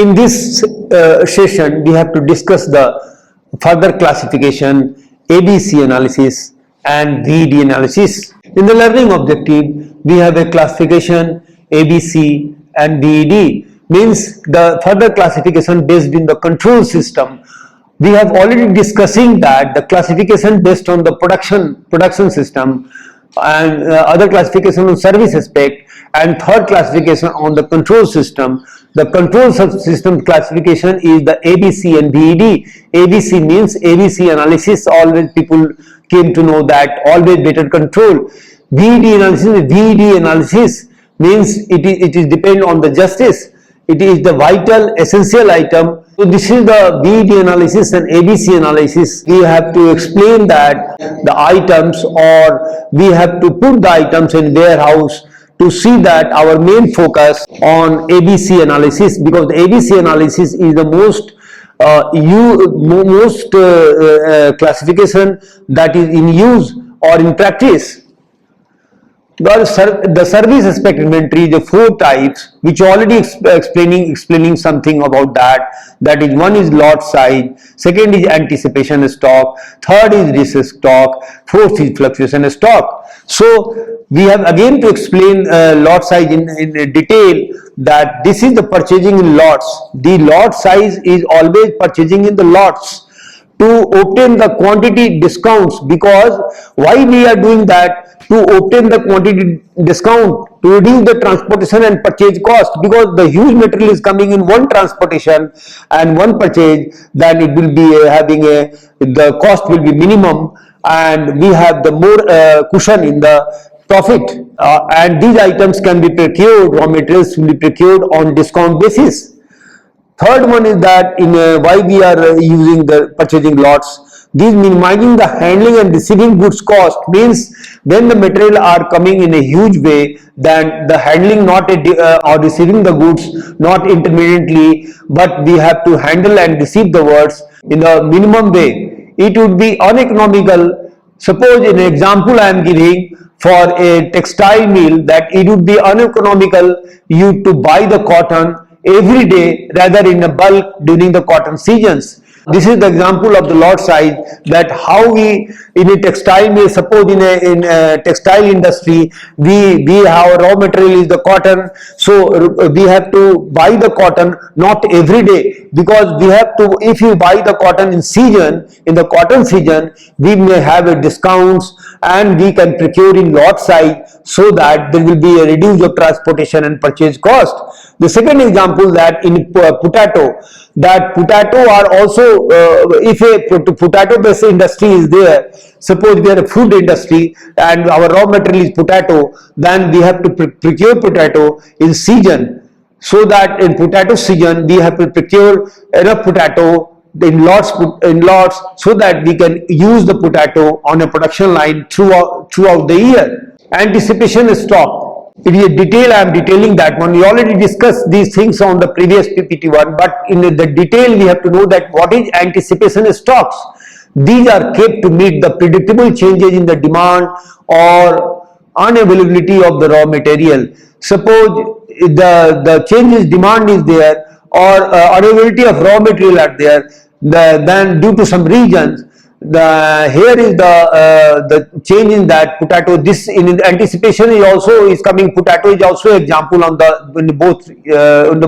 In this session, we have to discuss the further classification, ABC analysis and VED analysis. In the learning objective, we have a classification, ABC and VED, means the further classification based in the control system. We have already discussing that the classification based on the production system, and other classification on service aspect, and third classification on the control system. The control system classification is the ABC and VED. ABC means ABC analysis, always people came to know that, always better control. VED analysis means it is depend on the justice. It is the vital essential item. So this is the VED analysis and ABC analysis. We have to explain that the items, or we have to put the items in warehouse to see that our main focus on ABC analysis, because the ABC analysis is the most classification that is in use or in practice. The service aspect inventory, the four types, which already explaining something about that. That is, one is lot size, second is anticipation stock, third is risk stock, fourth is fluctuation stock. So we have again to explain lot size in detail, that this is the purchasing in lots. The lot size is always purchasing in the lots to obtain the quantity discounts. Because why we are doing that? To obtain the quantity discount, to reduce the transportation and purchase cost, because the huge material is coming in one transportation and one purchase, then it will be the cost will be minimum, and we have the more cushion in the profit, and these items can be procured, raw materials will be procured on discount basis. Third one is that in why we are using the purchasing lots. These minimizing the handling and receiving goods cost, means when the material are coming in a huge way, then the handling not or receiving the goods not intermittently, but we have to handle and receive the goods in a minimum way. It would be uneconomical. Suppose in an example I am giving for a textile mill, that it would be uneconomical you to buy the cotton every day rather in a bulk during the cotton seasons. This is the example of the lot size, that how we in a textile mill, suppose in a textile industry, we our raw material is the cotton, so we have to buy the cotton not every day, because we have to, if you buy the cotton in season, in the cotton season, we may have a discounts and we can procure in lot size, so that there will be a reduce of transportation and purchase cost. The second example, that in potato, that potato are also, if a potato based industry is there, suppose we are a food industry and our raw material is potato, then we have to procure potato in season, so that in potato season we have to procure enough potato in lots, so that we can use the potato on a production line throughout the year. Anticipation stock. It is a detail, I am detailing that one. We already discussed these things on the previous PPT one, but in the detail we have to know that what is anticipation stocks. These are kept to meet the predictable changes in the demand or unavailability of the raw material. Suppose the changes demand is there, or unavailability of raw material are there, then due to some reasons, here is the change in that potato. This in anticipation is also coming. Potato is also example on the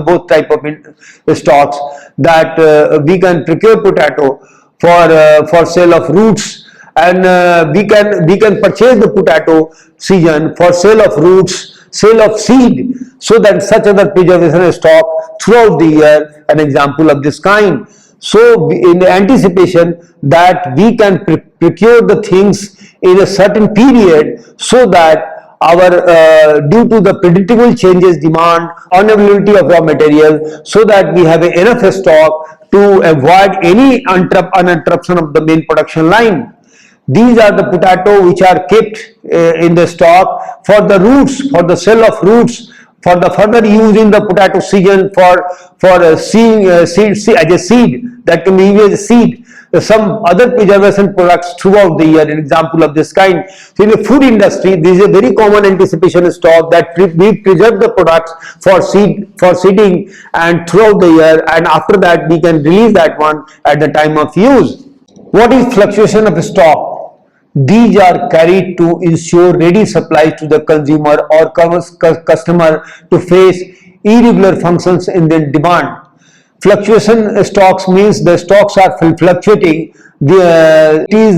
both type of stocks, that we can procure potato for sale of roots, and we can purchase the potato season for sale of roots, sale of seed, so that such other preservation stock throughout the year, an example of this kind. So in anticipation, that we can procure the things in a certain period, so that our due to the predictable changes demand, unavailability of raw material, so that we have enough stock to avoid any uninterruption of the main production line. These are the potato which are kept in the stock for the roots, for the sale of roots, for the further use in the potato season, for seed as a seed, that can be used as a seed. some other preservation products throughout the year. An example of this kind. So in the food industry, this is a very common anticipation stock that we preserve the products for seeding and throughout the year, and after that we can release that one at the time of use. What is fluctuation of stock? These are carried to ensure ready supplies to the consumer or customer to face irregular functions in the demand. Fluctuation stocks means the stocks are fluctuating. These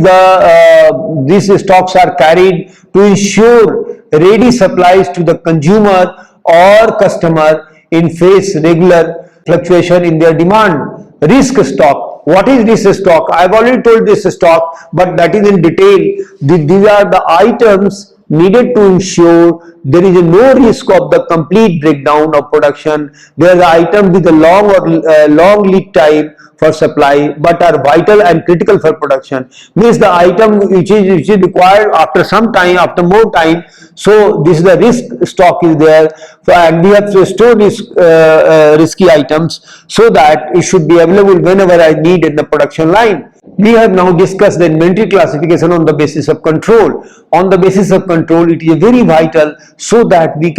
stocks are carried to ensure ready supplies to the consumer or customer in face regular fluctuation in their demand. Risk stock. What is this stock? I have already told this stock, but that is in detail. These are the items needed to ensure there is no risk of the complete breakdown of production. There are the items with a long lead time for supply but are vital and critical for production. Means the item which is required after some time, after more time. So this is the risk stock is there, and we have to store these risky items so that it should be available whenever I need in the production line. We have now discussed the inventory classification on the basis of control. On the basis of control, it is very vital so that we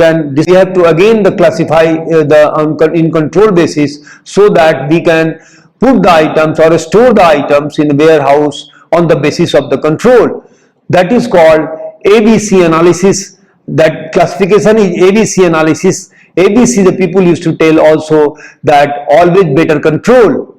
have to again classify in control basis so that we can put the items or store the items in the warehouse on the basis of the control. That is called ABC analysis. That classification is ABC analysis. ABC, the people used to tell also that always better control.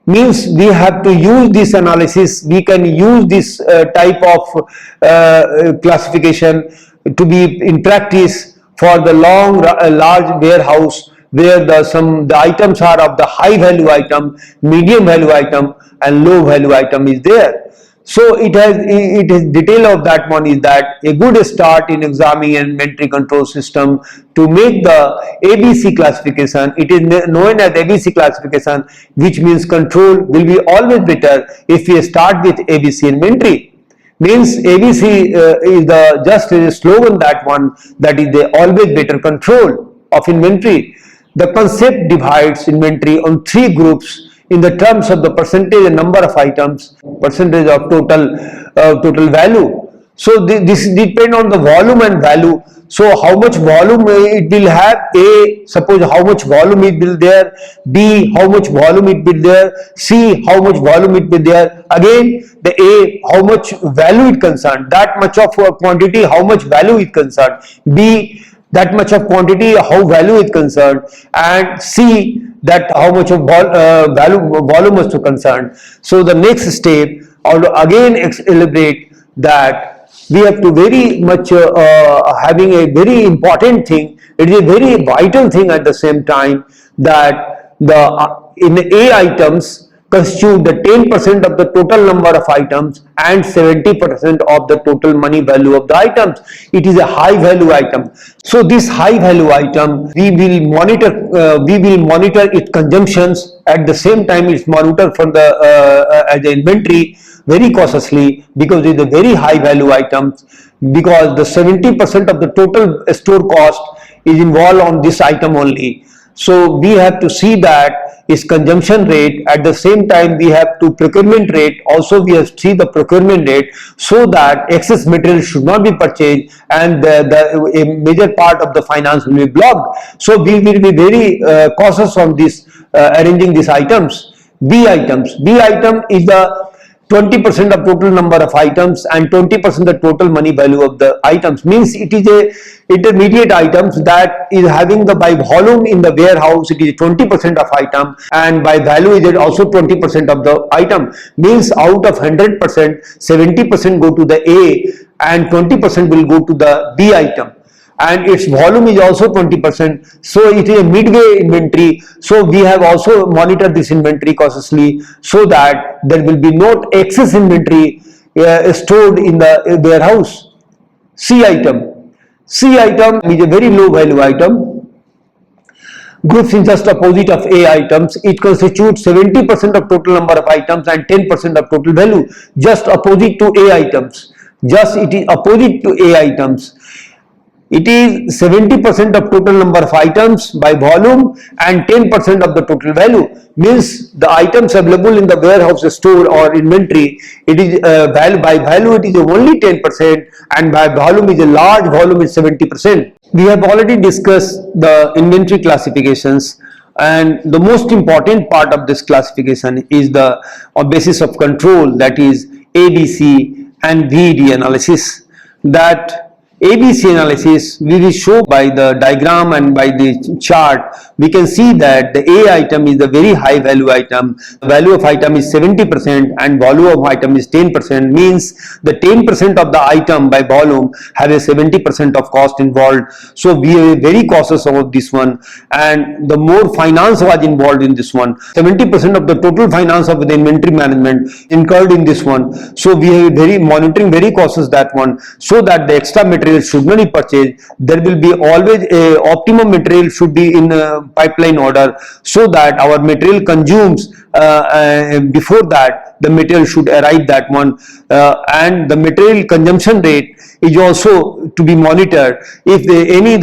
Means we have to use this analysis. We can use this type of classification to be in practice for the large warehouse where the items are of the high value item, medium value item and low value item is there. So it is detail of that one is that a good start in examining an inventory control system to make the ABC classification. It is known as ABC classification, which means control will be always better if we start with ABC inventory. Means ABC is just a slogan, that one, that is the always better control of inventory. The concept divides inventory on three groups in the terms of the percentage and number of items, percentage of total value. So this depends on the volume and value. So how much volume it will have? A, suppose how much volume it will there. B, how much volume it will there. C, how much volume it will there. Again the A, how much value it concerned. That much of quantity, how much value it concerned. B, that much of quantity, how value is concerned, and C, that how much of volume is concerned. So the next step, I'll again elaborate that we have to very much having a very important thing. It is a very vital thing at the same time that in the A items constitute the 10% of the total number of items and 70% of the total money value of the items. It is a high value item. So this high value item, we will monitor its consumptions. At the same time, it's monitored from the as the inventory very cautiously, because it is a very high value item, because the 70% of the total store cost is involved on this item only. So we have to see that its consumption rate. At the same time, we have to procurement rate. Also we have to see the procurement rate, so that excess material should not be purchased and a major part of the finance will be blocked. So we will be very cautious on this arranging these items. B items. B item is the 20% of total number of items and 20% the total money value of the items. Means it is a intermediate items that is having the by volume in the warehouse, it is 20% of item, and by value it is also 20% of the item. Means out of 100%, 70% go to the A and 20% will go to the B item, and its volume is also 20%. So it is a midway inventory. So we have also monitored this inventory cautiously, so that there will be no excess inventory stored in the warehouse. C item. C item is a very low value item. Groups in just opposite of A items. It constitutes 70% of total number of items and 10% of total value. Just opposite to A items. Just it is opposite to A items. It is 70% of total number of items by volume and 10% of the total value. Means the items available in the warehouse, store or inventory, it is by value it is only 10% and by volume is a large volume is 70%. We have already discussed the inventory classifications, and the most important part of this classification is the basis of control, that is ABC and VED analysis. That ABC analysis we will show by the diagram and by the chart. We can see that the A item is the very high value item. The value of item is 70% and value of item is 10%. Means the 10% of the item by volume have a 70% of cost involved. So we are very cautious about this one, and the more finance was involved in this one. 70% of the total finance of the inventory management incurred in this one. So we are very monitoring, very cautious that one, so that the extra material should not be purchased. There will be always a optimum material should be in pipeline order, so that our material consumes before that the material should arrive that one, and the material consumption rate is also to be monitored. If any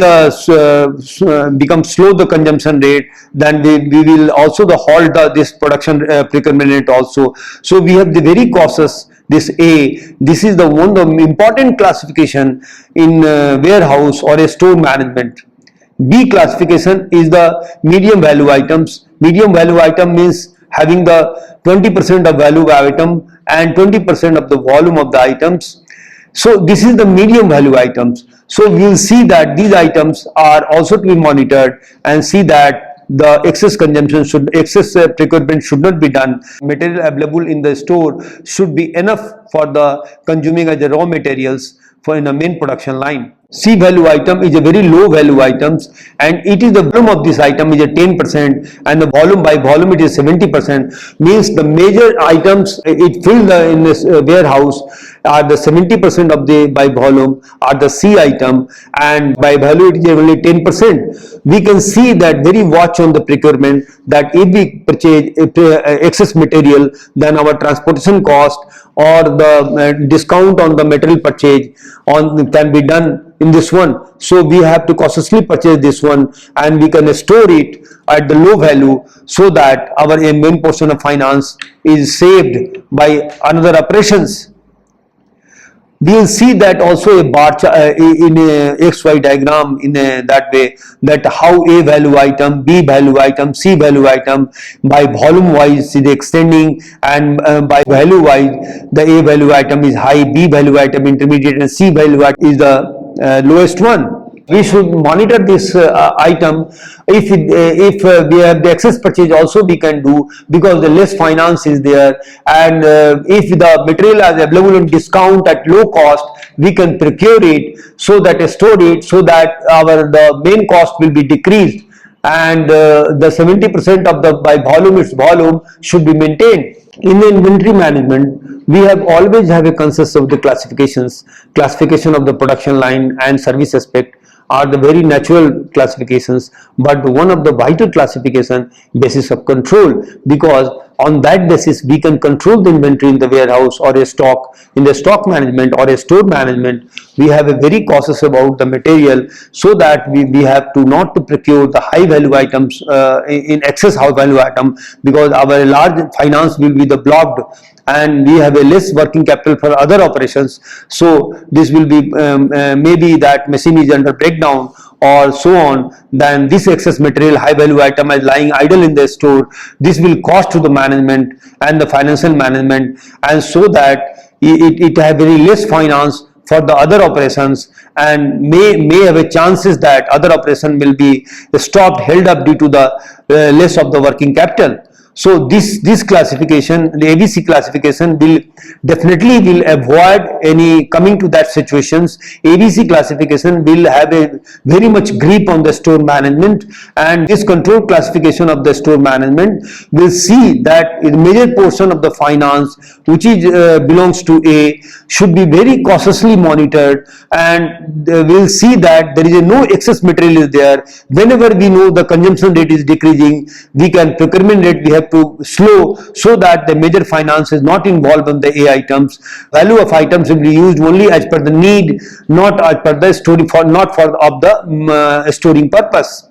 become slow the consumption rate, then we will also halt this production procurement rate also. So we have the very cautious. This A, this is the one of the important classification in warehouse or a store management. B classification is the medium value items. Medium value item means having the 20% of value item and 20% of the volume of the items. So this is the medium value items. So we will see that these items are also to be monitored and see that the excess consumption excess procurement should not be done. Material available in the store should be enough for the consuming as the raw materials for in the main production line. C value item is a very low value items, and it is the volume of this item is a 10% and the volume by volume it is 70%. Means the major items it filled in this warehouse are the 70% of the by volume are the C item, and by value it is only 10%. We can see that very watch on the procurement, that if we purchase excess material, then our transportation cost or the discount on the material purchase can be done in this one. So we have to cautiously purchase this one, and we can store it at the low value, so that our main portion of finance is saved by another operations. We will see that also a bar in a XY diagram in that way, that how A value item, B value item, C value item by volume wise is extending, and by value wise the A value item is high, B value item intermediate, and C value item is the lowest one. We should monitor this item. If we have the excess purchase also we can do, because the less finance is there, and if the material is available in discount at low cost, we can procure it, so that store it, so that the main cost will be decreased, and the 70% of the by volume its volume should be maintained. In the inventory management, we have always have a consensus of the classifications. Classification of the production line and service aspect are the very natural classifications, but one of the vital classification basis of control, because on that basis we can control the inventory in the warehouse or a stock. In the stock management or a store management, we have a very cautious about the material, so that we have to not to procure the high value items in excess high value item, because our large finance will be the blocked, and we have a less working capital for other operations. So this will be maybe that machine is under breakdown or so on, then this excess material high value item is lying idle in the store. This will cost to the management and the financial management, and so that it have very less finance for the other operations, and may have a chances that other operation will be stopped, held up due to the less of the working capital. So this classification, the ABC classification, will definitely avoid any coming to that situations. ABC classification will have a very much grip on the store management, and this control classification of the store management will see that the major portion of the finance which is belongs to A should be very cautiously monitored, and we'll see that there is no excess material is there. Whenever we know the consumption rate is decreasing, we can procurement rate we have have to slow so that the major finance is not involved in the A items. Value of items will be used only as per the need, not as per the story not for of the storing purpose.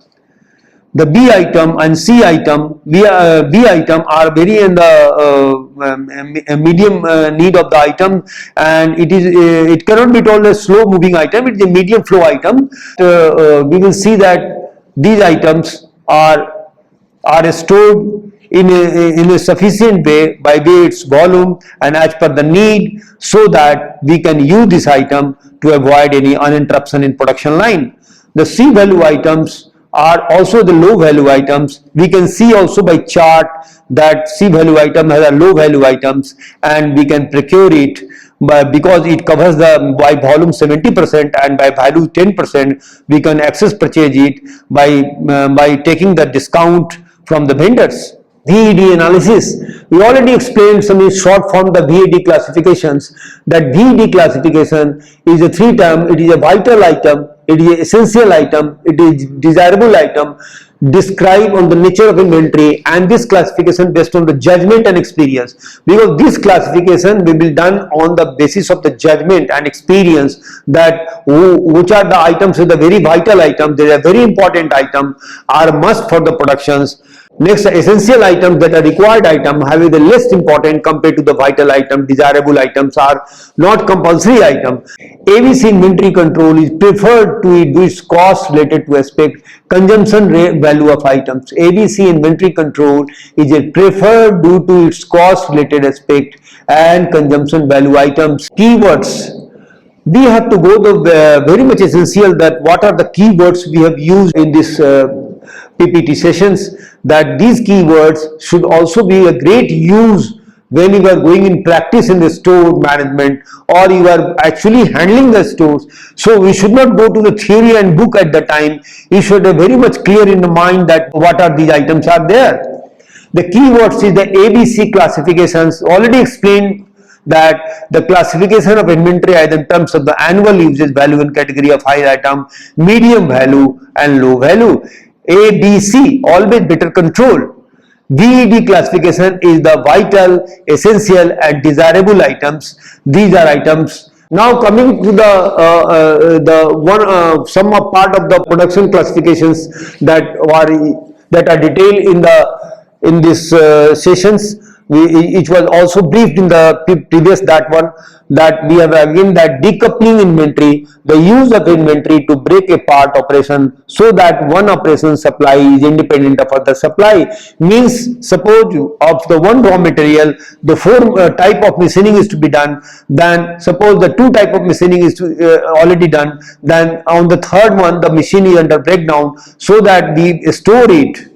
The B item and C item, B item are very in the medium need of the item, and it cannot be told a slow moving item. It is a medium flow item. We will see that these items are stored in a sufficient way by way its volume and as per the need, so that we can use this item to avoid any uninterruption in production line. The C value items are also the low value items. We can see also by chart that C value item has a low value items, and we can procure it because it covers the by volume 70% and by value 10%. We can access purchase it by taking the discount from the vendors. VED analysis. We already explained some in short form the VED classifications. That VED classification is a three term. It is a vital item, it is an essential item, it is desirable item, describe on the nature of inventory, and this classification based on the judgment and experience, because this classification will be done on the basis of the judgment and experience, that which are the items is the very vital item, they are very important item, are must for the productions. Next, the essential items that are required item having the less important compared to the vital item. Desirable items are not compulsory item. ABC inventory control is preferred to do its cost related to aspect consumption rate value of items. ABC inventory control is a preferred due to its cost related aspect and consumption value items. Keywords. We have to go the very much essential that what are the keywords we have used in this PPT sessions, that these keywords should also be a great use when you are going in practice in the store management or you are actually handling the stores. So we should not go to the theory and book at the time. You should have very much clear in the mind that what are these items are there. The keywords is the ABC classifications. Already explained that the classification of inventory either in terms of the annual usage value and category of high item, medium value and low value. A, B, C, always better control. VED classification is the vital, essential and desirable items. These are items. Now coming to the some part of the production classifications that are detailed in this sessions. It was also briefed in the previous that we have again that decoupling inventory, the use of inventory to break apart operation so that one operation supply is independent of other supply. Means suppose of the one raw material the four type of machining is to be done, then suppose the two type of machining is already done, then on the third one the machine is under breakdown, so that we store it,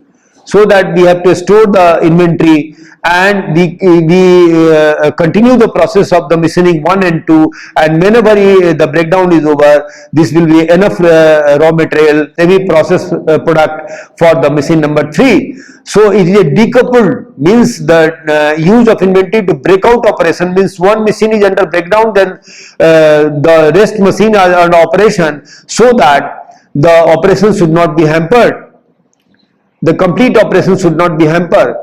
so that we have to store the inventory and we continue the process of the machining 1 and 2, and whenever the breakdown is over, this will be enough raw material, heavy process product for the machine number 3. So it is a decoupled, means the use of inventory to break out operation, means one machine is under breakdown, then the rest machine are under operation, so that the operation should not be hampered. The complete operation should not be hampered.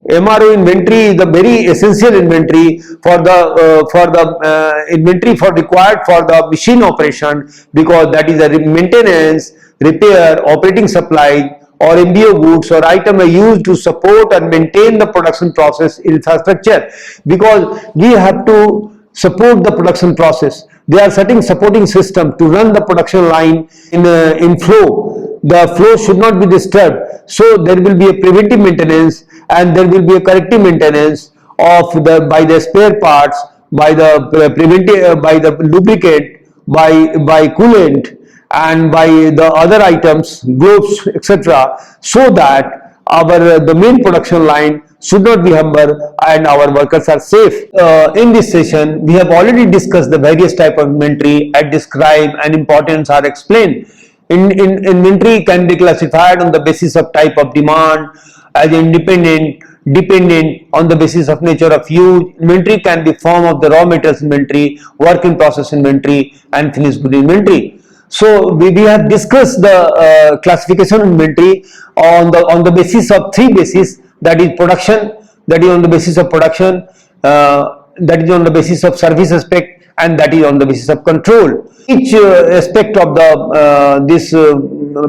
MRO inventory is the very essential inventory for the inventory required for the machine operation, because that is a maintenance, repair, operating supply or MBO goods or item are used to support and maintain the production process infrastructure, because we have to support the production process. There are certain supporting system to run the production line in flow. The flow should not be disturbed, so there will be a preventive maintenance and there will be a corrective maintenance of by the spare parts, by the preventive, by the lubricant, by coolant and by the other items, gloves, etc., so that the main production line should not be hampered and our workers are safe. In this session, we have already discussed the various type of inventory and described and importance are explained. Inventory can be classified on the basis of type of demand as independent, dependent on the basis of nature of use. Inventory can be form of the raw materials inventory, work in process inventory and finished good inventory. So we have discussed the classification inventory on the basis of three bases. that is production, that is on the basis of production, that is on the basis of service aspect, and that is on the basis of control. Each aspect of the this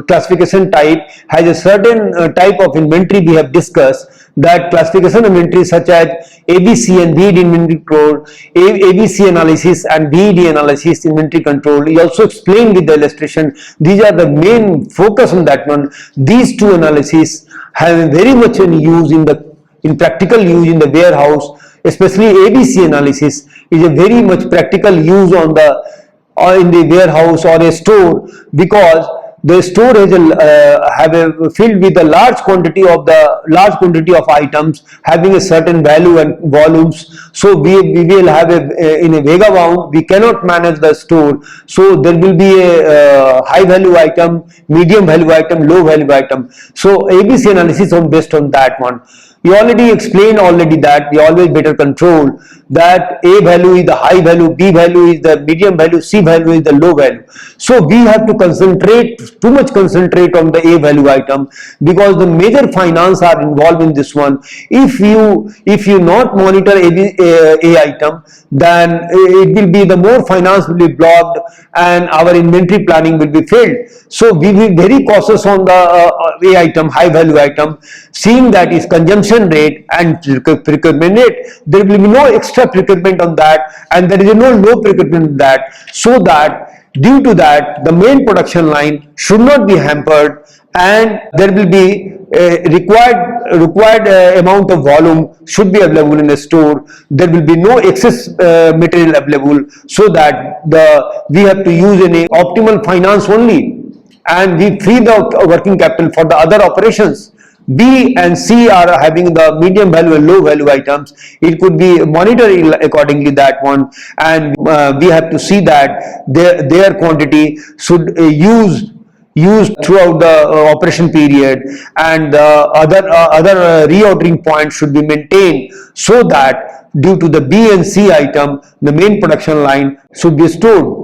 classification type has a certain type of inventory we have discussed. That classification inventory such as ABC and VED inventory control, ABC analysis and VED analysis inventory control is also explained with the illustration. These are the main focus on that one. These two analyses have very much in use in practical use in the warehouse, especially ABC analysis is a very much practical use on the in the warehouse or a store, because the store has filled with a large quantity of items having a certain value and volumes. So we will have in a Vega bound we cannot manage the store. So there will be a high value item, medium value item, low value item. So ABC analysis on based on that one. We already explained that we always better control that A value is the high value, B value is the medium value, C value is the low value. So we have to too much concentrate on the A value item, because the major finance are involved in this one. If you not monitor A item, then it will be the more finance will be blocked and our inventory planning will be failed. So we will be very cautious on the A item, high value item, seeing that is consumption rate and procurement rate. There will be no extra procurement on that, and there is no low procurement on that, so that due to that the main production line should not be hampered, and there will be required amount of volume should be available in the store. There will be no excess material available, so that we have to use any optimal finance only, and we free the working capital for the other operations. B and C are having the medium value and low value items. It could be monitored accordingly, that one, and we have to see that their quantity should used throughout the operation period, and the other reordering points should be maintained, so that due to the B and C item the main production line should be stored.